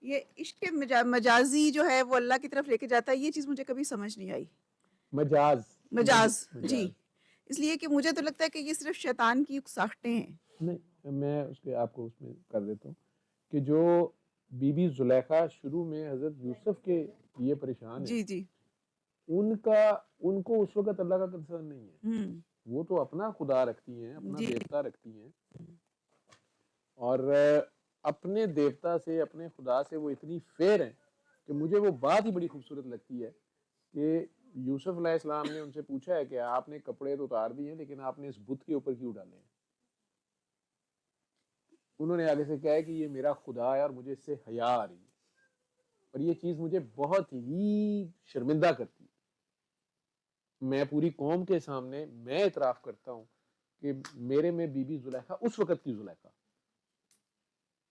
یہ عشق مجازی جو ہے وہ اللہ کی طرف لے کے جاتا ہے، یہ چیز مجھے کبھی سمجھ نہیں آئی. مجاز جی، اس لیے کہ مجھے تو لگتا ہے کہ یہ صرف شیطان کی ساختیں ہیں. نہیں، میں اس کے آپ کو اس میں کر دیتا ہوں کہ جو بی بی زلیخا شروع میں حضرت یوسف کے لیے پریشان ہے، جی جی ان کو اس وقت اللہ کا کنسرن نہیں ہے. وہ تو اپنا خدا رکھتی ہیں، اپنا جی دیوتا رکھتی ہیں، اور اپنے دیوتا سے، اپنے خدا سے وہ اتنی فیر ہیں کہ مجھے وہ بات ہی بڑی خوبصورت لگتی ہے کہ یوسف علیہ السلام نے ان سے پوچھا ہے کہ آپ نے کپڑے تو اتار دیے لیکن آپ نے اس بت کے اوپر کیوں ڈالے ہیں؟ انہوں نے آگے سے کہا ہے کہ یہ میرا خدا ہے اور مجھے اس سے حیا آ رہی ہے، اور یہ چیز مجھے بہت ہی شرمندہ کرتی ہے. میں پوری قوم کے سامنے میں اعتراف کرتا ہوں کہ میرے میں بی بی زلیخا اس وقت کی زلیخا،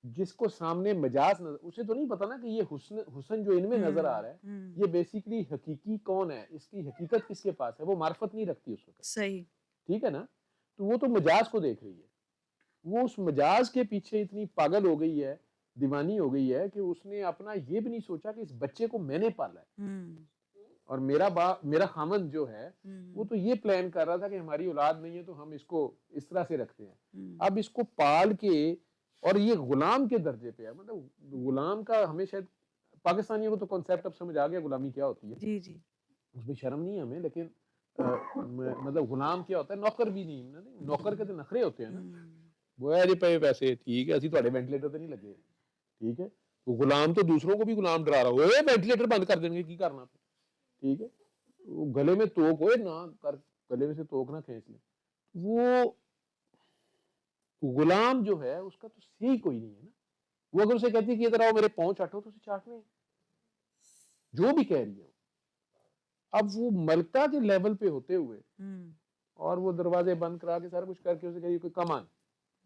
جس کو سامنے مجاز نظر، اسے تو نہیں پتا نا کہ یہ حسن جو ان میں نظر آ رہا ہے یہ بیسیکلی حقیقی کون ہے، اس کی حقیقت کس کے پاس ہے. وہ معرفت نہیں رکھتی اس وقت، صحیح، ٹھیک ہے نا. تو وہ تو مجاز کو دیکھ رہی ہے، وہ اس مجاز کے پیچھے اتنی پاگل ہو گئی ہے، دیوانی ہو گئی ہے کہ اس نے اپنا یہ بھی نہیں سوچا کہ اس بچے کو میں نے پالا ہے، اور میرا خامند جو ہے وہ تو یہ پلان کر رہا تھا کہ ہماری اولاد نہیں ہے تو ہم اس کو اس طرح سے رکھتے ہیں. اب اس کو پال کے، اور یہ غلام کے درجے پہ ہے. مطلب غلام کا ہمیں شاید پاکستانیوں کو تو کنسیپٹ اب سمجھ آ گیا غلامی کیا ہوتی ہے، جی جی اس میں شرم نہیں ہے ہمیں، لیکن مطلب غلام کیا ہوتا ہے، نوکر بھی نہیں. نوکر کے تو نخرے ہوتے ہیں نا، وہ ہے جی پے پیسے، ٹھیک ہے اسی تھوڑے وینٹیلیٹر تو نہیں لگے، ٹھیک ہے. غلام تو دوسروں کو بھی غلام ڈرا رہا ہو، وینٹیلیٹر بند کر دیں گے کی کرنا پہ، ٹھیک ہے. گلے میں توک ہوئے نہ کر، گلے میں سے توک نہ کھینچ لیں. وہ غلام جو ہے اس کا تو صحیح کوئی نہیں ہے نا. وہ اگر اسے کہتی ہے کہ ادھر آؤ میرے پاؤں چاٹو تو اسے چاٹنے جو بھی کہہ رہی ہے. اب وہ ملکہ کے لیول پہ ہوتے ہوئے اور وہ دروازے بند کرا کے سارا کچھ کر کے اسے کہی کوئی کمان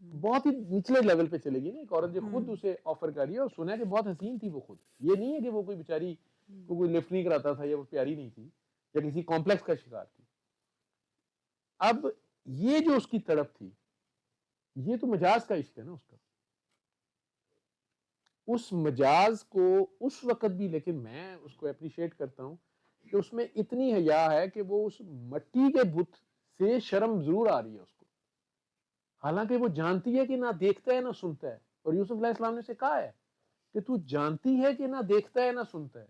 بہت ہی نچلے لیول پہ چلے گی نا ایک عورت جو خود اسے آفر کر رہی ہے، اور سنا ہے کہ بہت حسین تھی وہ خود. یہ نہیں ہے کہ وہ کوئی بیچاری کو کوئی لفٹ نہیں کراتا تھا یا وہ پیاری نہیں تھی یا کسی کمپلیکس کا شکار تھی. اب یہ جو اس کی تڑپ تھی یہ تو مجاز کا عشق ہے نا اس کا. اس مجاز کو اس وقت بھی، لیکن میں اس کو اپریشیٹ کرتا ہوں کہ اس میں اتنی حیا ہے کہ وہ اس مٹی کے بت سے شرم ضرور آ رہی ہے اس کو، حالانکہ وہ جانتی ہے کہ نہ دیکھتا ہے نہ سنتا ہے. اور یوسف علیہ السلام نے اسے کہا ہے کہ تو جانتی ہے کہ نہ دیکھتا ہے نہ سنتا ہے.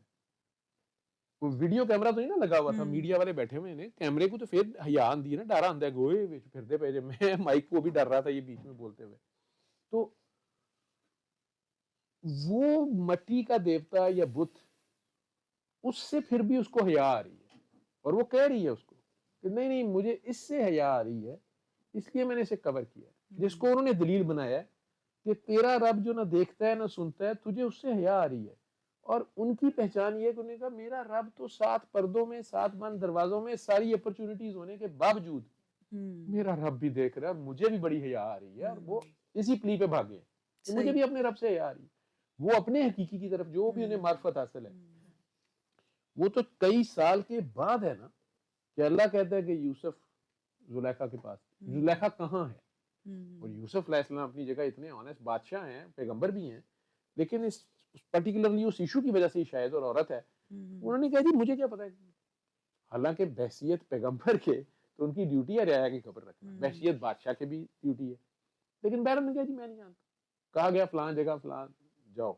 وہ ویڈیو کیمرہ تو نہیں نا لگا ہوا تھا، میڈیا والے بیٹھے ہوئے نے کیمرے کو تو پھر حیا آندی ہے نا، ڈر آندہ ہے گوئے پھرتے پہ. میں مائک کو بھی ڈر رہا تھا یہ بیچ میں بولتے ہوئے. تو وہ مٹی کا دیوتا یا بت، اس سے پھر بھی اس کو حیا آ رہی ہے، اور وہ کہہ رہی ہے اس کو کہ نہیں نہیں مجھے اس سے حیا آ رہی ہے اس لیے میں نے اسے کور کیا ہے. جس کو انہوں نے دلیل بنایا ہے کہ تیرا رب جو نہ دیکھتا ہے نہ سنتا ہے، تجھے اس سے حیا آ رہی ہے. اور ان کی پہچان یہ کہ انہوں نے کہا میرا رب تو 7 پردوں میں 7 بند دروازوں میں ساری اپرچونٹیز ہونے کے باوجود میرا رب بھی دیکھ رہا ہے، مجھے بھی بڑی حیا آ رہی ہے. اور وہ اسی پلی پہ بھاگے ہیں کہ مجھے بھی اپنے رب سے حیا آ رہی ہے. وہ اپنے حقیقی کی طرف جو بھی انہیں معرفت حاصل ہے، وہ تو کئی سال کے بعد ہے نا کہ اللہ کہتا ہے کہ یوسف زلیخا کے پاس، زلیخا کہاں ہے. اور یوسف علیہ السلام اپنی جگہ اتنے آنیسٹ بادشاہ ہیں، پیغمبر بھی ہیں، لیکن اس پرٹیکولرلی اس ایشو کی وجہ سے شاید اور عورت ہے، انہوں نے کہا جی مجھے کیا پتا ہے. حالانکہ بحثیت پیغمبر کے تو ان کی ڈیوٹی ہے رعایا کی خبر رکھنا، بحثیت بادشاہ کے بھی ڈیوٹی ہے، لیکن بہرحال نے کہا جی میں نہیں جانتا. کہا گیا فلان جگہ فلان جاؤ.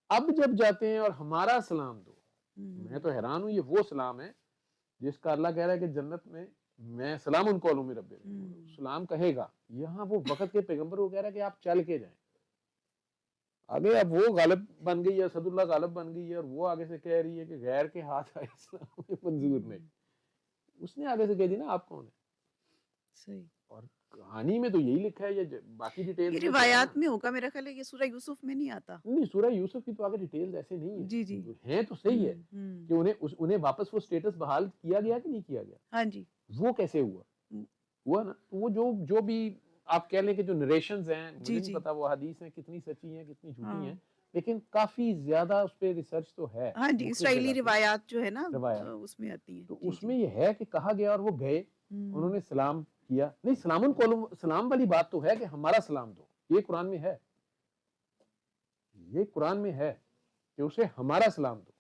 اب جب جاتے ہیں اور ہمارا سلام دو، میں تو حیران ہوں. یہ وہ سلام ہے جس کا اللہ کہہ رہا ہے کہ جنت میں سلام ان قولوں میں رب سلام کہے گا. یہاں وہ وقت کے پیغمبر کو کہہ رہا ہے کہ آپ چل کے جائیں آگے. اب وہ غالب بن گئی ہے، اسد اللہ غالب بن گئی ہے، اور وہ آگے سے کہہ رہی ہے کہ غیر کے ہاتھ آئے اسلام منظور نہیں. اس نے آگے سے کہہ دی نا آپ کون ہیں. صحیح. اور کہانی میں تو یہی لکھا ہے، یہ باقی ڈیٹیلز روایات میں ہوگا میرا خیال ہے، یہ سورہ یوسف میں نہیں آتا. نہیں سورہ یوسف کی تو آگے ڈیٹیلز ایسے نہیں ہیں. جی جی ہیں تو صحیح ہے کہ انہیں واپس وہ سٹیٹس بحال کیا گیا کہ نہیں کیا گیا. ہاں جی. وہ کیسے ہوا نا. وہ جو بھی آپ کہہ لیں کہ جو نریشنز ہیں، مجھے نہیں پتا وہ حدیث ہیں کتنی سچی ہیں کتنی جھوٹی ہیں، لیکن کافی زیادہ اس پہ ریسرچ تو ہے. ہاں جی، اسرائیلی روایات جو ہے نا اس میں آتی ہیں. تو اس میں یہ ہے کہ کہا گیا اور وہ گئے، انہوں نے سلام کیا. نہیں سلام والی بات تو ہے کہ ہمارا سلام دو، یہ قرآن میں ہے، یہ قرآن میں ہے. کہ اسے ہمارا سلام دو.